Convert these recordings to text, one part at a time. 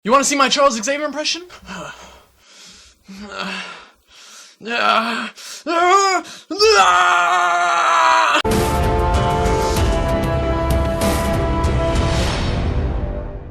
You want to see my Charles Xavier impression?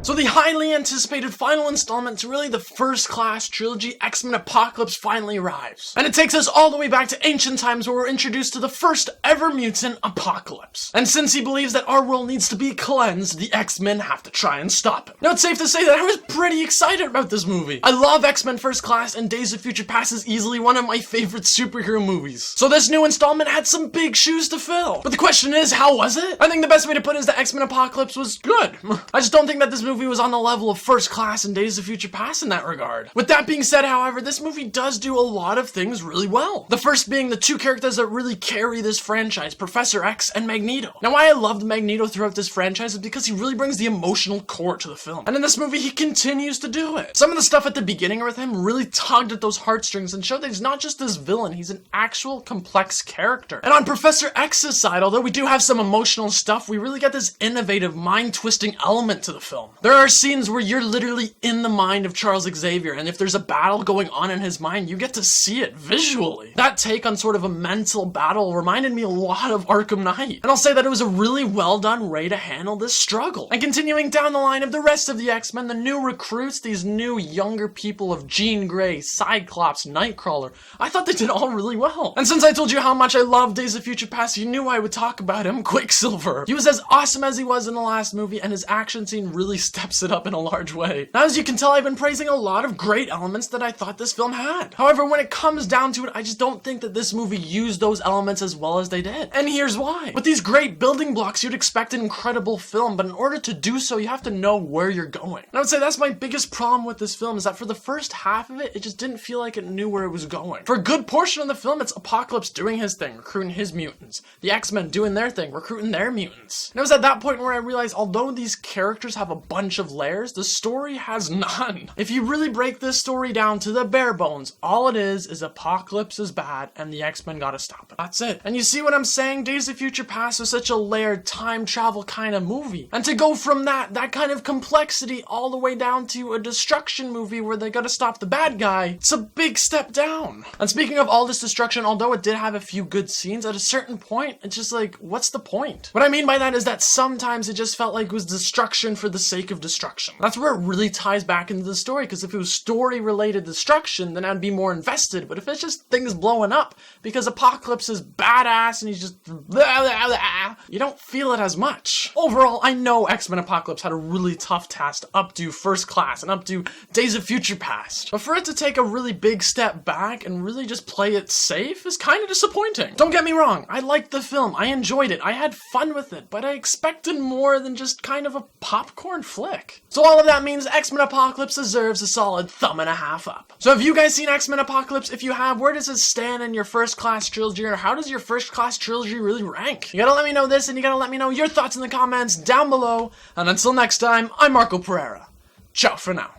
So the highly anticipated final installment to really the first-class trilogy, X-Men Apocalypse, finally arrives. And it takes us all the way back to ancient times where we're introduced to the first ever mutant, Apocalypse. And since he believes that our world needs to be cleansed, the X-Men have to try and stop him. Now it's safe to say that I was pretty excited about this movie. I love X-Men First Class, and Days of Future Past is easily one of my favorite superhero movies. So this new installment had some big shoes to fill. But the question is, how was it? I think the best way to put it is that X-Men Apocalypse was good. I just don't think that this movie was on the level of First Class and Days of Future Past in that regard. With that being said, however, this movie does do a lot of things really well. The first being the two characters that really carry this franchise, Professor X and Magneto. Now, why I loved Magneto throughout this franchise is because he really brings the emotional core to the film. And in this movie, he continues to do it. Some of the stuff at the beginning with him really tugged at those heartstrings and showed that he's not just this villain, he's an actual complex character. And on Professor X's side, although we do have some emotional stuff, we really get this innovative, mind-twisting element to the film. There are scenes where you're literally in the mind of Charles Xavier, and if there's a battle going on in his mind, you get to see it visually. That take on sort of a mental battle reminded me a lot of Arkham Knight. And I'll say that it was a really well done way to handle this struggle. And continuing down the line of the rest of the X-Men, the new recruits, these new younger people of Jean Grey, Cyclops, Nightcrawler, I thought they did all really well. And since I told you how much I love Days of Future Past, you knew I would talk about him, Quicksilver. He was as awesome as he was in the last movie, and his action scene really steps it up in a large way. Now, as you can tell, I've been praising a lot of great elements that I thought this film had. However, when it comes down to it, I just don't think that this movie used those elements as well as they did. And here's why. With these great building blocks, you'd expect an incredible film, but in order to do so, you have to know where you're going. And I would say that's my biggest problem with this film, is that for the first half of it, it just didn't feel like it knew where it was going. For a good portion of the film, it's Apocalypse doing his thing, recruiting his mutants. The X-Men doing their thing, recruiting their mutants. And it was at that point where I realized, although these characters have a bunch of layers, the story has none. If you really break this story down to the bare bones, all it is Apocalypse is bad and the X-Men gotta stop it. That's it. And you see what I'm saying? Days of Future Past was such a layered time travel kind of movie. And to go from that kind of complexity all the way down to a destruction movie where they gotta stop the bad guy, it's a big step down. And speaking of all this destruction, although it did have a few good scenes, at a certain point, it's just like, what's the point? What I mean by that is that sometimes it just felt like it was destruction for the sake of destruction. That's where it really ties back into the story, because if it was story-related destruction, then I'd be more invested. But if it's just things blowing up because Apocalypse is badass and he's just blah, blah, blah, you don't feel it as much. Overall, I know X-Men Apocalypse had a really tough task to updo First Class and updo Days of Future Past. But for it to take a really big step back and really just play it safe is kind of disappointing. Don't get me wrong, I liked the film, I enjoyed it, I had fun with it, but I expected more than just kind of a popcorn flick. So all of that means X-Men Apocalypse deserves a solid 3.5 up. So have you guys seen X-Men Apocalypse? If you have, where does it stand in your First Class trilogy, or how does your First Class trilogy really rank? You gotta let me know this, and you gotta let me know your thoughts in the comments down below. And until next time, I'm Marco Pereira. Ciao for now.